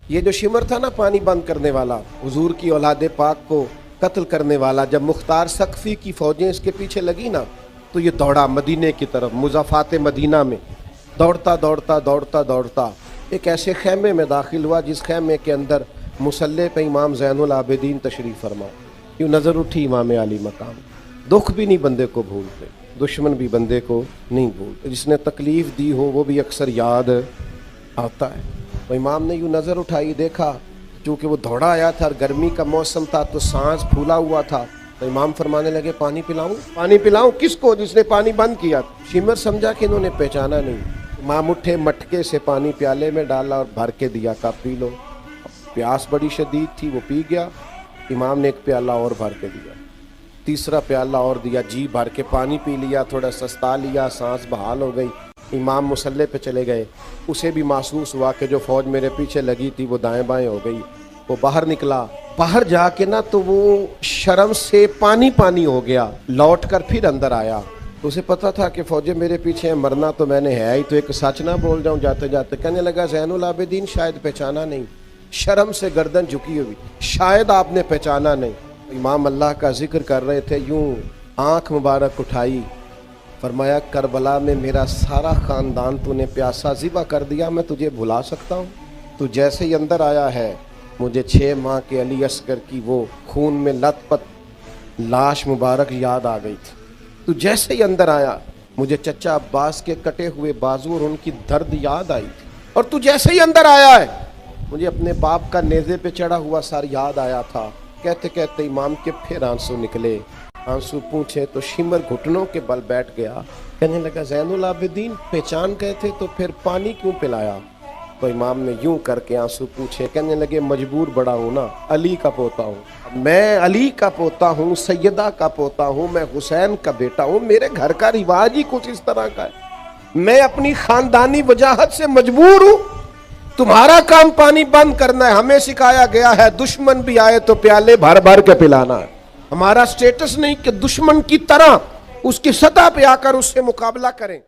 ये जो शिमर था ना पानी बंद करने वाला, हुजूर की औलादे पाक को कत्ल करने वाला, जब मुख्तार सकफी की फौजें इसके पीछे लगी ना तो ये दौड़ा मदीने की तरफ, मुज़ाफ़ात मदीना में दौड़ता दौड़ता दौड़ता दौड़ता एक ऐसे खैमे में दाखिल हुआ जिस खैमे के अंदर मुसल्ले पे इमाम ज़ैनुल आबिदीन तशरीफ़ फरमा। यूँ नज़र उठी इमाम अली मकाम। दुख भी नहीं बंदे को भूलते, दुश्मन भी बंदे को नहीं भूलते, जिसने तकलीफ़ दी हो वो भी अक्सर याद आता है। तो इमाम ने यूँ नज़र उठाई, देखा चूँकि वो दौड़ा आया था और गर्मी का मौसम था तो सांस फूला हुआ था। तो इमाम फरमाने लगे पानी पिलाऊं? पानी पिलाऊं किसको? जिसने पानी बंद किया। शिमर समझा कि इन्होंने पहचाना नहीं। इमाम उठे, मटके से पानी प्याले में डाला और भर के दिया, का पी लो। प्यास बड़ी शदीद थी, वो पी गया। इमाम ने एक प्याला और भर के दिया, तीसरा प्याला और दिया, जी भर के पानी पी लिया, थोड़ा सस्ता लिया, सांस बहाल हो गई। इमाम मुसल्ले पे चले गए। उसे भी महसूस हुआ कि जो फौज मेरे पीछे लगी थी वो दाएं बाएं हो गई। वो बाहर निकला, बाहर जाके ना तो वो शर्म से पानी पानी हो गया। लौट कर फिर अंदर आया तो उसे पता था कि फौजें मेरे पीछे हैं, मरना तो मैंने है ही, तो एक सच ना बोल जाऊं जाते जाते। कहने लगा ज़ैनुल आबिदीन शायद पहचाना नहीं, शर्म से गर्दन झुकी हुई, शायद आपने पहचाना नहीं। इमाम अल्लाह का जिक्र कर रहे थे, यूं आंख मुबारक उठाई, फरमाया करबला में मेरा सारा ख़ानदान तूने प्यासा ज़िबा कर दिया, मैं तुझे भुला सकता हूँ? तू जैसे ही अंदर आया है मुझे 6 माह के अली असगर की वो खून में लथपथ लाश मुबारक याद आ गई थी। तू जैसे ही अंदर आया मुझे चचा अब्बास के कटे हुए बाजू और उनकी दर्द याद आई थी। और तू जैसे ही अंदर आया है मुझे अपने बाप का नेज़े पे चढ़ा हुआ सर याद आया था। कहते कहते इमाम के फिर आंसू निकले। आंसू पूछे तो शिमर घुटनों के बल बैठ गया। कहने लगा ज़ैनुल आबिदीन पहचान गए थे तो फिर पानी क्यों पिलाया? तो इमाम ने यूं करके आंसू पूछे। कहने लगे मजबूर बड़ा हूं ना, अली का पोता हूं मैं, अली का पोता हूं, सैयदा का पोता हूं मैं, हुसैन का बेटा हूं। मेरे घर का रिवाज ही कुछ इस तरह का है। मैं अपनी खानदानी वजाहत से मजबूर हूं। तुम्हारा काम पानी बंद करना है। हमें सिखाया गया है दुश्मन भी आए तो प्याले भर भर के पिलाना है। हमारा स्टेटस नहीं कि दुश्मन की तरह उसकी सतह पे आकर उससे मुकाबला करें।